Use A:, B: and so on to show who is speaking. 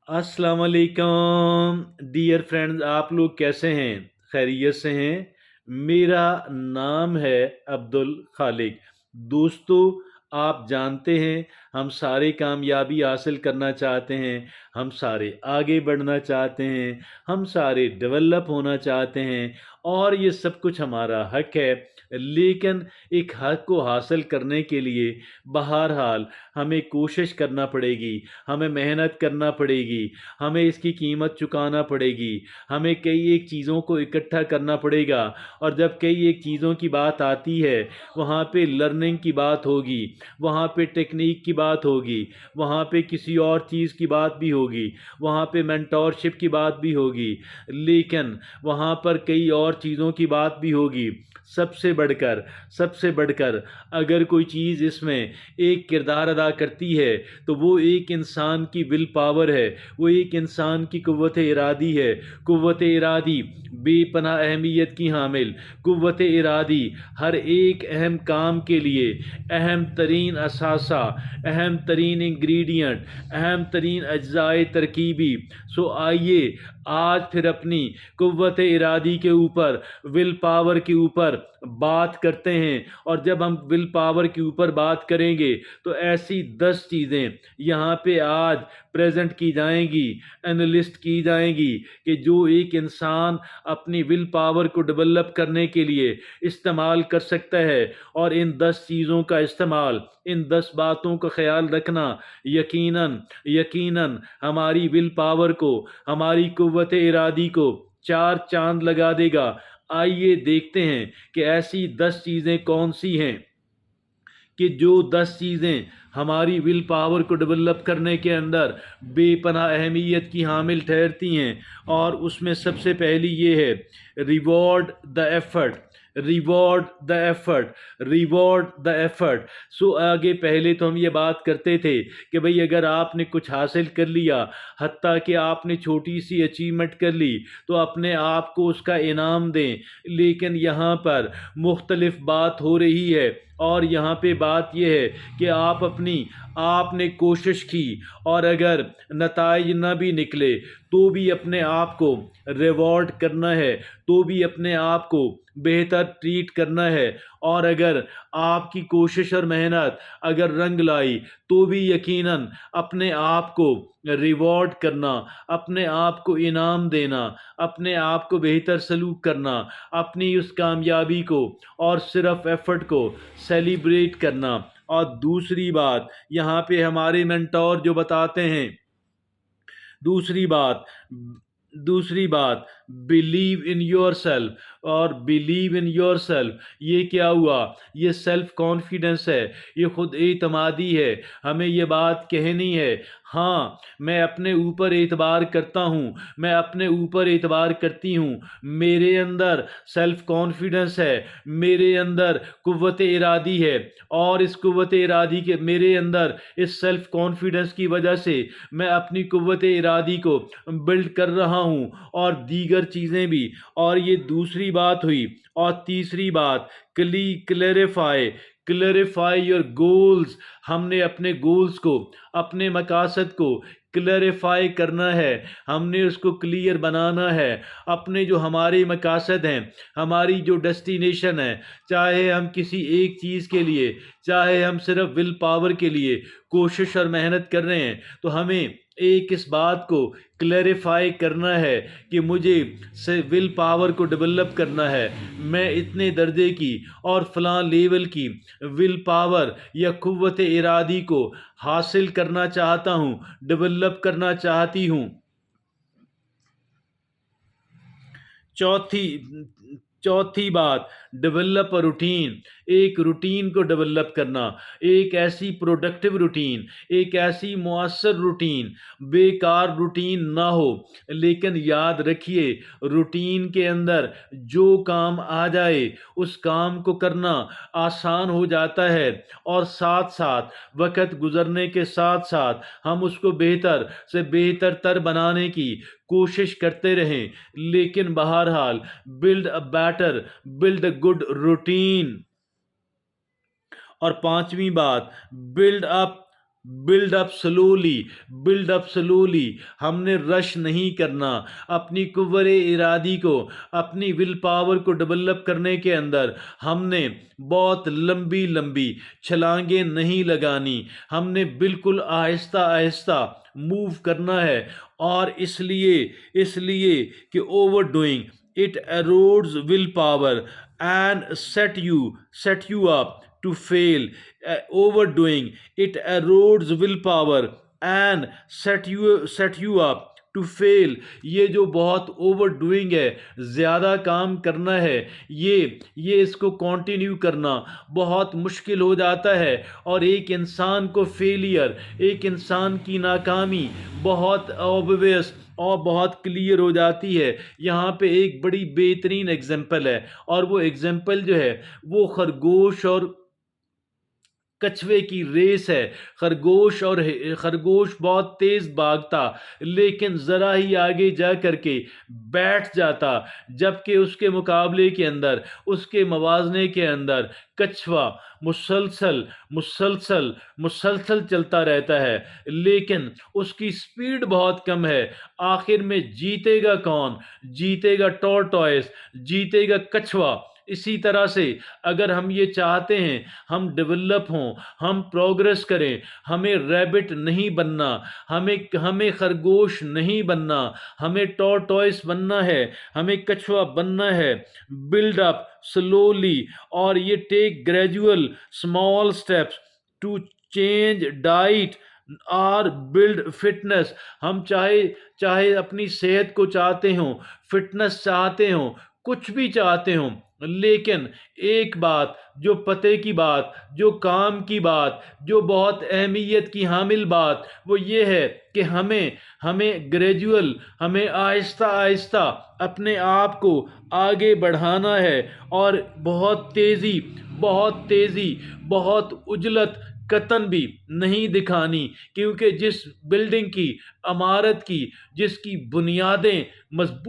A: अस्सलाम वालेकुम dear friends, आप लोग कैसे हैं? खैरियत से हैं? मेरा नाम है अब्दुल खालिक। दोस्तों, आप जानते हैं हम सारे कामयाबी हासिल करना चाहते हैं, हम सारे आगे बढ़ना चाहते हैं, हम सारे डेवलप होना चाहते हैं और ये सब कुछ हमारा हक है। लेकिन एक हक को हासिल करने के लिए बहरहाल हमें कोशिश करना पड़ेगी, हमें मेहनत करना पड़ेगी, हमें इसकी कीमत चुकाना पड़ेगी, हमें कई एक चीज़ों को इकट्ठा करना पड़ेगा। और जब कई एक चीज़ों की बात आती है, वहाँ पे लर्निंग की बात होगी, वहाँ पे टेक्निक की बात होगी, वहाँ पे किसी और चीज़ की बात भी होगी, वहाँ पे मेंटोरशिप की बात भी होगी, लेकिन वहाँ पर कई और चीज़ों की बात भी होगी। सबसे बढ़कर अगर कोई चीज़ इसमें एक किरदार अदा करती है तो वो एक इंसान की विल पावर है, वो एक इंसान की कुव्वत इरादी है। कुव्वत इरादी बेपनाह अहमियत की हामिल, कुव्वत इरादी हर एक अहम काम के लिए अहम तरीन असासा, अहम तरीन इंग्रेडिएंट, अहम तरीन अज्जाए तरकीबी। सो आइए आज फिर अपनी कुव्वत इरादी के ऊपर, विल पावर के ऊपर बात करते हैं। और जब हम विल पावर के ऊपर बात करेंगे तो ऐसी 10 चीज़ें यहाँ पे आज प्रेजेंट की जाएंगी, एनालिस्ट की जाएंगी, कि जो एक इंसान अपनी विल पावर को डेवलप करने के लिए इस्तेमाल कर सकता है। और इन 10 चीज़ों का इस्तेमाल, इन 10 बातों का ख्याल रखना यकीनन यकीनन हमारी विल पावर को, हमारी कुव्वत इरादी को चार चांद लगा देगा। आइए देखते हैं कि ऐसी 10 चीज़ें कौन सी हैं कि जो 10 चीज़ें हमारी विल पावर को डेवलप करने के अंदर बेपनाह अहमियत की हामिल ठहरती हैं। और उसमें सबसे पहली ये है, reward the effort, reward the effort, reward the effort. So आगे पहले तो हम ये बात करते थे कि भाई अगर आपने कुछ हासिल कर लिया, हत्ता कि आपने छोटी सी अचीवमेंट कर ली, तो अपने आप को उसका इनाम दें। लेकिन यहाँ पर मुख्तलिफ बात हो रही है, और यहाँ पे बात यह है कि आपने कोशिश की और अगर नताइज न भी निकले तो भी अपने आप को रिवॉर्ड करना है, तो भी अपने आप को बेहतर ट्रीट करना है। और अगर आपकी कोशिश और मेहनत अगर रंग लाई तो भी यकीनन अपने आप को रिवॉर्ड करना, अपने आप को इनाम देना, अपने आप को बेहतर सलूक करना, अपनी उस कामयाबी को और सिर्फ एफर्ट को सेलिब्रेट करना। और दूसरी बात यहाँ पे हमारे मेंटोर जो बताते हैं, दूसरी बात दूसरी बात बिलीव इन योर सेल्फ। और बिलीव इन योर सेल्फ ये क्या हुआ? ये सेल्फ कॉन्फिडेंस है, ये खुद एतमादी है। हमें ये बात कहनी है, हाँ मैं अपने ऊपर एतबार करता हूँ, मैं अपने ऊपर एतबार करती हूँ, मेरे अंदर सेल्फ कॉन्फिडेंस है, मेरे अंदर कुव्वत इरादी है। और इस कुव्वत इरादी के मेरे अंदर इस सेल्फ कॉन्फिडेंस की वजह से मैं अपनी कुव्वत इरादी को बिल्ड कर रहा हूँ, और दीगर चीज़ें भी। और ये दूसरी बात हुई। और तीसरी बात, क्लेरिफाई, क्लेरिफाई योर गोल्स। हमने अपने गोल्स को, अपने मकासद को क्लैरिफाई करना है, हमने उसको क्लियर बनाना है। अपने जो हमारे मकासद हैं, हमारी जो डेस्टिनेशन है, चाहे हम किसी एक चीज़ के लिए, चाहे हम सिर्फ विल पावर के लिए कोशिश और मेहनत कर रहे हैं, तो हमें एक इस बात को क्लैरिफाई करना है कि मुझे से विल पावर को डेवलप करना है। मैं इतने दर्जे की और फलां लेवल की विल पावर या कुव्वत इरादी को हासिल करना चाहता हूँ, डेवलप करना चाहती हूँ। चौथी चौथी बात, डेवलप अ रूटीन। एक रूटीन को डेवलप करना, एक ऐसी प्रोडक्टिव रूटीन, एक ऐसी मुअस्सर रूटीन, बेकार रूटीन ना हो। लेकिन याद रखिए, रूटीन के अंदर जो काम आ जाए उस काम को करना आसान हो जाता है, और साथ साथ वक्त गुजरने के साथ साथ हम उसको बेहतर से बेहतर तर बनाने की कोशिश करते रहें। लेकिन बहरहाल build a better, build a good routine. और पांचवी बात, build up build up slowly, build up slowly. ہم نے رش نہیں کرنا. اپنی قوت ارادی کو، اپنی ول پاور کو ڈیولپ کرنے کے اندر ہم نے بہت لمبی لمبی چھلانگیں نہیں لگانی. ہم نے بالکل آہستہ آہستہ موو کرنا ہے. اور اس لیے کہ over doing it erodes will power and set you up to fail. Overdoing it erodes will power and set you up to fail. یہ جو بہت اوور ڈوئنگ ہے، زیادہ کام کرنا ہے، یہ اس کو کنٹینیو کرنا بہت مشکل ہو جاتا ہے. اور ایک انسان کو فیلئر، ایک انسان کی ناکامی بہت obvious اور بہت کلیئر ہو جاتی ہے. یہاں پہ ایک بڑی بہترین ایگزامپل ہے، اور وہ ایگزامپل جو ہے وہ خرگوش اور کچھوے کی ریس ہے. خرگوش بہت تیز بھاگتا، لیکن ذرا ہی آگے جا کر کے بیٹھ جاتا، جبکہ اس کے مقابلے کے اندر، اس کے موازنے کے اندر کچھوا مسلسل چلتا رہتا ہے، لیکن اس کی سپیڈ بہت کم ہے. آخر میں جیتے گا کون؟ جیتے گا ٹورٹوائس، جیتے گا کچھوا. اسی طرح سے اگر ہم یہ چاہتے ہیں ہم ڈیولپ ہوں، ہم پروگرس کریں، ہمیں ریبٹ نہیں بننا، ہمیں خرگوش نہیں بننا، ہمیں ٹورٹوائس بننا ہے، ہمیں کچھوا بننا ہے. بلڈ اپ سلولی، اور یہ take gradual small steps to change diet اور بلڈ فٹنس. ہم چاہے اپنی صحت کو چاہتے ہوں، فٹنس چاہتے ہوں، کچھ بھی چاہتے ہوں، لیکن ایک بات، جو پتے کی بات، جو کام کی بات، جو بہت اہمیت کی حامل بات، وہ یہ ہے کہ ہمیں گریجول، ہمیں آہستہ آہستہ اپنے آپ کو آگے بڑھانا ہے، اور بہت تیزی، بہت عجلت قطن بھی نہیں دکھانی. کیونکہ جس بلڈنگ کی، عمارت کی، جس کی بنیادیں مضبوط